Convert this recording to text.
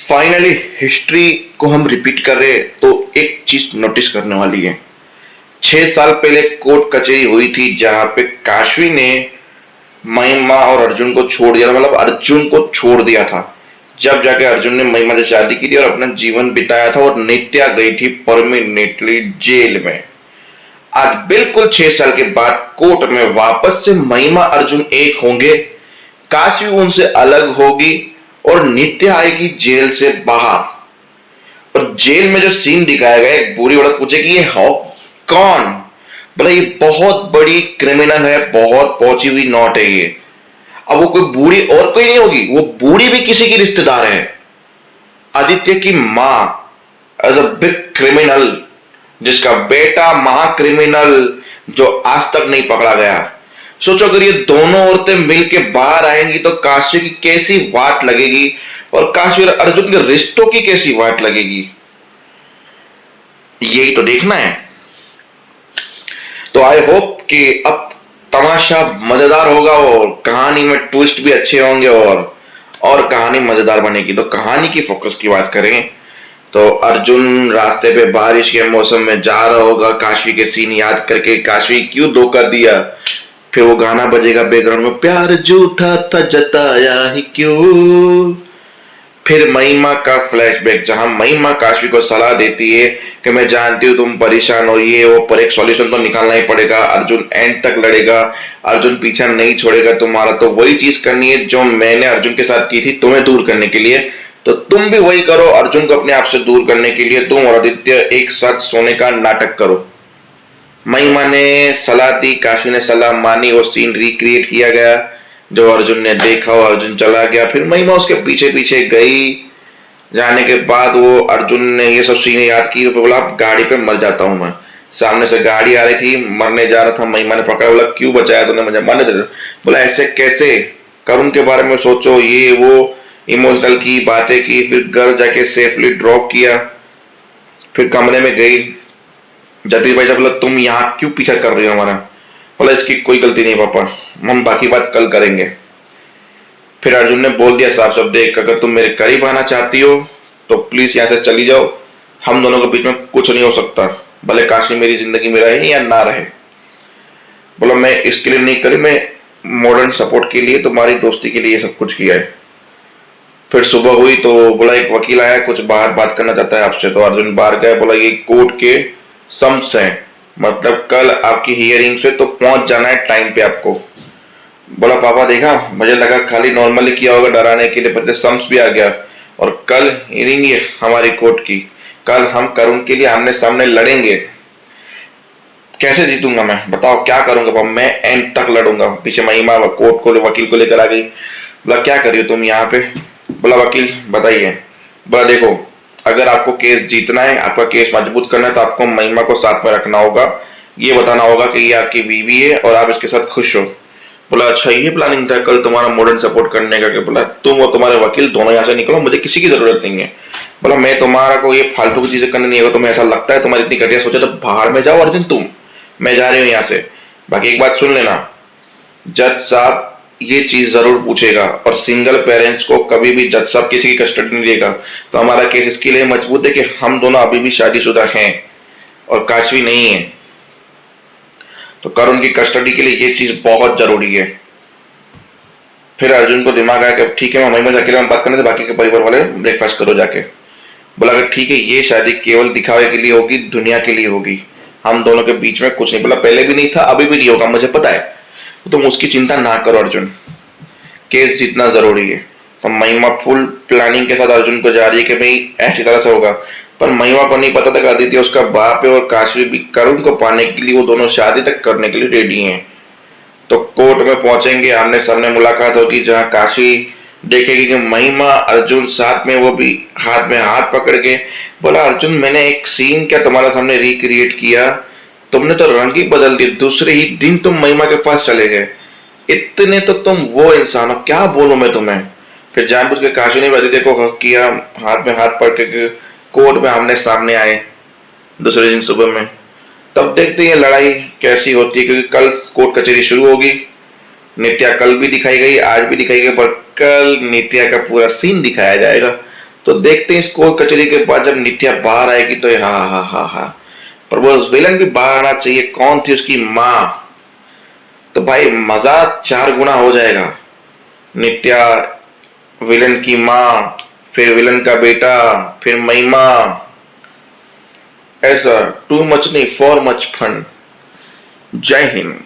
Finally history को हम repeat कर रहे हैं तो एक चीज नोटिस करने वाली है। 6 साल पहले कोर्ट कचहरी हुई थी जहां पे काशवी ने महिमा और अर्जुन को छोड़ दिया था, मतलब अर्जुन को छोड़ दिया था। जब जाके अर्जुन ने महिमा से शादी की थी और अपना जीवन बिताया था और नित्या गई थी परमानेंटली जेल में। आज बिल्कुल 6 साल के बाद कोर्ट में वापस से महिमा अर्जुन एक होंगे, काशवी उनसे अलग होगी और नित्या आएगी जेल से बाहर। और जेल में जो सीन दिखाया गया, एक बूढ़ी औरत पूछेगी ये हो कौन, बोला ये बहुत बड़ी क्रिमिनल है, बहुत पहुंची हुई नॉट है ये। अब वो कोई बूढ़ी और कोई नहीं होगी, वो बूढ़ी भी किसी की रिश्तेदार है, आदित्य की मां एज अ बिग क्रिमिनल, जिसका बेटा महा क्रिमिनल जो आज तक नहीं पकड़ा गया। सोचो अगर ये दोनों औरतें मिलके बाहर आएंगी तो काशी की कैसी वाट लगेगी और काशी और अर्जुन के रिश्तों की कैसी वाट लगेगी, यही तो देखना है। तो आई होप कि अब तमाशा मजेदार होगा और कहानी में ट्विस्ट भी अच्छे होंगे और कहानी मजेदार बनेगी। तो कहानी की फोकस की बात करें तो अर्जुन रास्ते पे बारिश के मौसम में जा रहा होगा, काशवी के सीन याद करके काशवी क्यों धोखा दिया, फिर वो गाना बजेगा बैकग्राउंड में, प्यार झूठा था जताया ही क्यों। फिर महिमा का फ्लैशबैक जहां महिमा काशवी को सलाह देती है कि मैं जानती हूँ तुम परेशान हो ये वो, पर एक सॉल्यूशन तो निकालना ही पड़ेगा। अर्जुन एंड तक लड़ेगा, अर्जुन पीछा नहीं छोड़ेगा तुम्हारा, तो वही चीज करनी है जो मैंने अर्जुन के साथ की थी तुम्हें दूर करने के लिए, तो तुम भी वही करो अर्जुन को अपने आप से दूर करने के लिए। तुम और आदित्य एक साथ सोने का नाटक करो। महिमा ने सलाह दी, काशवी ने सलाह मानी, वो सीन रिक्रिएट किया गया जो अर्जुन ने देखा और अर्जुन चला गया। फिर महिमा उसके पीछे पीछे गई, जाने के बाद वो अर्जुन ने ये सब सीन याद की तो बोला गाड़ी पे मर जाता हूं मैं। सामने से गाड़ी आ रही थी, मरने जा रहा था, महिमा ने पकड़ा, बोला क्यों बचाया तूने मुझे, मरने दे। बोला ऐसे कैसे, करुण के बारे में सोचो, ये वो इमोशनल की बातें की। फिर घर जाके सेफली ड्रॉप किया, फिर कमरे में गई। जगदीश भाई साहब बोला तुम यहाँ क्यों पीछा कर रही हो हमारा, बोला इसकी कोई गलती नहीं पापा, हम बाकी बात कल करेंगे। फिर अर्जुन ने बोल दिया साफ साफ, देख अगर तुम मेरे करीब आना चाहती हो तो प्लीज यहाँ से चली जाओ, हम दोनों के बीच में कुछ नहीं हो सकता, भले काशी मेरी जिंदगी में रहे या ना रहे। बोला मैं इसके लिए नहीं करी, मैं मॉडर्न सपोर्ट के लिए, तुम्हारी दोस्ती के लिए सब कुछ किया है। फिर सुबह हुई तो बोला एक वकील आया, कुछ बाहर बात करना चाहता है आपसे। तो अर्जुन बाहर गया, बोला ये कोर्ट के सम्स हैं, मतलब कल आपकी हियरिंग से तो पहुंच जाना है टाइम पे आपको। बोला पापा देखा, मुझे लगा खाली नॉर्मली किया होगा डराने के लिए, पर सम्स भी आ गया और कल हियरिंग है हमारी कोर्ट की, कल हम करुण के लिए आमने सामने लड़ेंगे। कैसे जीतूंगा मैं, बताओ क्या करूंगा पापा, मैं एंड तक लड़ूंगा। पीछे महिमा कोर्ट को वकील को लेकर आ गई। बोला क्या करियो तुम यहाँ पे, बोला वकील बताइए। बोला देखो अगर आपको केस जीतना है, आपका केस मजबूत करना है तो आपको महिमा को साथ में रखना होगा, ये बताना होगा कि ये आपकी बीवी है और आप इसके साथ खुश हो। बोला अच्छा ये प्लानिंग था कल तुम्हारा मॉडर्न सपोर्ट करने का। बोला तुम और तुम्हारे वकील दोनों यहाँ से निकलो, मुझे किसी की जरूरत नहीं है। बोला मैं तुम्हारा को ये फालतू की चीजें करनी नहीं है, तुम्हें ऐसा लगता है तुम्हारी इतनी घटिया सोचा तो बाहर में जाओ अर्जुन तुम, मैं जा रही हूँ यहाँ से। बाकी एक बात सुन लेना, जज साहब ये चीज जरूर पूछेगा और सिंगल पेरेंट्स को कभी भी जज साहब किसी की कस्टडी नहीं देगा। तो हमारा केस इसके लिए मजबूत है कि हम दोनों अभी भी शादीशुदा हैं और काशवी नहीं है, तो करुण की कस्टडी के लिए ये चीज बहुत जरूरी है। फिर अर्जुन को दिमाग आया कि ठीक है मैं महिमा से अकेले में बात करने से बाकी के परिवार वाले ब्रेकफास्ट करो जाके। बोला अगर ठीक है ये शादी केवल दिखावे के लिए होगी, दुनिया के लिए होगी, हम दोनों के बीच में कुछ नहीं। बोला पहले भी नहीं था अभी भी नहीं होगा, मुझे पता है, तुम उसकी चिंता ना करो अर्जुन, केस जीतना जरूरी है। तो महिमा फुल प्लानिंग के साथ अर्जुन को जा रही है कि भाई ऐसी तरह से होगा, पर महिमा को नहीं पता था कि आदित्य उसका बाप है और काशवी भी करुण को पाने के लिए वो दोनों शादी तक करने के लिए रेडी हैं। तो कोर्ट में पहुंचेंगे, आमने सामने मुलाकात होगी जहां काशवी देखेगी कि महिमा अर्जुन साथ में, वो भी हाथ में हाथ पकड़ के। बोला अर्जुन मैंने एक सीन क्या तुम्हारे सामने रिक्रिएट किया, तुमने तो रंग ही बदल दी, दूसरे ही दिन तुम महिमा के पास चले गए, इतने तो तुम वो इंसान हो, क्या बोलूं मैं तुम्हें। फिर जानबूझ के काशी ने आदित्य को हक किया, हाथ में हाथ पकड़ के कोर्ट में आमने सामने आए दूसरे दिन सुबह में। तब देखते हैं लड़ाई कैसी होती है, क्योंकि कल कोर्ट कचहरी शुरू होगी। नित्या कल भी दिखाई गई, आज भी दिखाई गई, पर कल नित्या का पूरा सीन दिखाया जाएगा। तो देखते हैं इसको कचेरी के बाद जब नित्या बाहर आएगी तो हा हा हा हा, पर वो विलन भी बाहर आना चाहिए। कौन थी उसकी माँ? तो भाई मजा 4 गुना हो जाएगा। नित्या, विलन की माँ, फिर विलन का बेटा, फिर महिमा, ऐसा टू मच नहीं, फॉर मच फन। जय हिंद।